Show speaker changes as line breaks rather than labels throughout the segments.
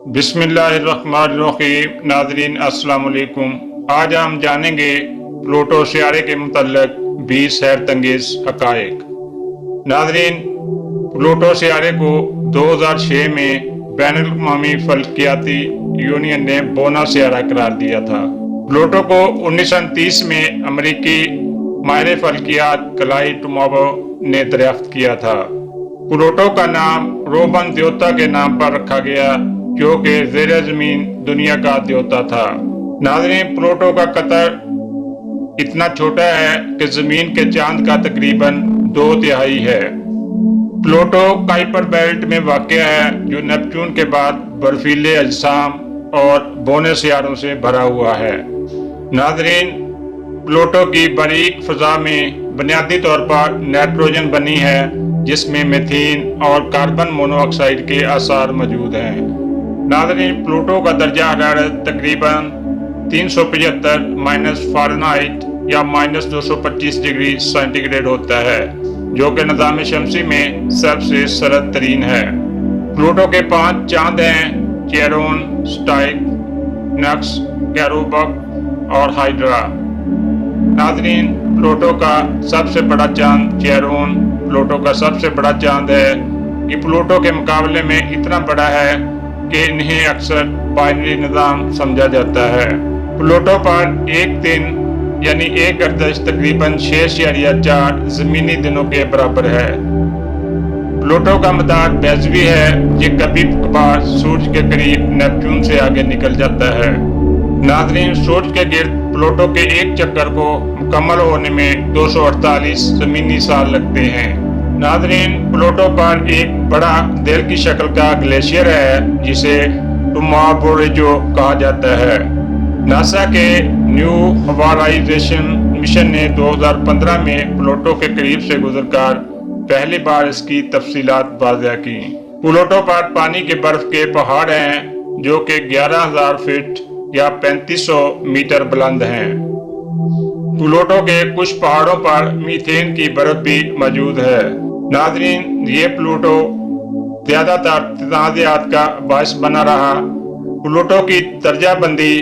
بسم اللہ الرحمن الرحیم۔ ناظرین السلام علیکم۔ آج ہم جانیں گے پلوٹو سیارے کے متعلق 20 حیرت انگیز حقائق۔ ناظرین، پلوٹو سیارے کو 2006 میں بین الاقوامی فلکیاتی یونین نے بونا سیارہ قرار دیا تھا۔ پلوٹو کو 1929 میں امریکی ماہر فلکیات کلائی ٹوماوو نے دریافت کیا تھا۔ پلوٹو کا نام رومن دیوتا کے نام پر رکھا گیا جو کہ زیر زمین دنیا کا دیوتا تھا۔ ناظرین، پلوٹو کا قطر اتنا چھوٹا ہے کہ زمین کے چاند کا تقریباً 2/3 ہے۔ پلوٹو کائپر بیلٹ میں واقع ہے جو نیپچون کے بعد برفیلے اجسام اور بونے سیاروں سے بھرا ہوا ہے۔ ناظرین، پلوٹو کی باریک فضا میں بنیادی طور پر نائٹروجن بنی ہے جس میں میتھین اور کاربن مونو آکسائیڈ کے آثار موجود ہیں۔ ناظرین، پلوٹو کا درجہ حرارت تقریباً 375 فارنہائٹ یا -225 ڈگری سینٹی گریڈ ہوتا ہے جو کہ نظام شمسی میں سب سے سرد ترین ہے۔ پلوٹو کے 5 چاند ہیں: چیرون، سٹائک، نکس، کیروبک اور ہائیڈرا۔ ناظرین، پلوٹو کا سب سے بڑا چاند چیرون پلوٹو کا سب سے بڑا چاند ہے۔ یہ پلوٹو کے مقابلے میں اتنا بڑا ہے کہ انہیں اکثر بائنری نظام سمجھا جاتا ہے۔ پلوٹو پر ایک دن یعنی ایک گردش تقریباً 6.4 زمینی دنوں کے برابر ہے۔ پلوٹو کا مدار بیضوی ہے، یہ کبھی کبھار سورج کے قریب نیپچون سے آگے نکل جاتا ہے۔ ناظرین، سورج کے گرد پلوٹو کے ایک چکر کو مکمل ہونے میں 248 زمینی سال لگتے ہیں۔ ناظرین، پلوٹو پر ایک بڑا دل کی شکل کا گلیشیئر ہے جسے ٹوماورو کہا جاتا ہے۔ ناسا کے نیو ہورائزن مشن نے 2015 میں پلوٹو کے قریب سے گزر کر پہلی بار اس کی تفصیلات واضح کی۔ پلوٹو پر پانی کے برف کے پہاڑ ہیں جو کہ 11,000 فٹ یا 3500 میٹر بلند ہیں۔ پلوٹو کے کچھ پہاڑوں پر میتھین کی برف بھی موجود ہے۔ ناظرین، یہ پلوٹو زیادہ تر تنازعات کا باعث بنا رہا۔ پلوٹو کی درجہ بندی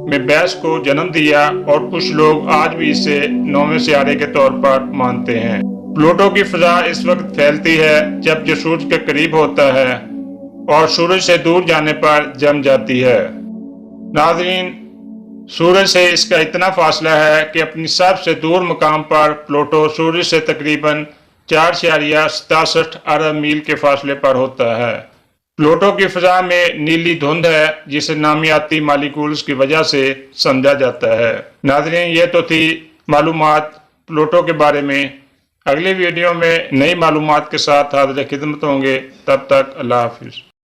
میں بحث کو جنم دیا اور کچھ لوگ آج بھی اسے 9ویں سیارے کے طور پر مانتے ہیں۔ پلوٹو کی فضا اس وقت پھیلتی ہے جب یہ سورج کے قریب ہوتا ہے اور سورج سے دور جانے پر جم جاتی ہے۔ ناظرین، سورج سے اس کا اتنا فاصلہ ہے کہ اپنی سب سے دور مقام پر پلوٹو سورج سے تقریباً 4.67 ارب میل کے فاصلے پر ہوتا ہے۔ پلوٹو کی فضا میں نیلی دھند ہے جسے نامیاتی مالیکولز کی وجہ سے سمجھا جاتا ہے۔ ناظرین، یہ تو تھی معلومات پلوٹو کے بارے میں۔ اگلی ویڈیو میں نئی معلومات کے ساتھ حاضر خدمت ہوں گے۔ تب تک اللہ حافظ۔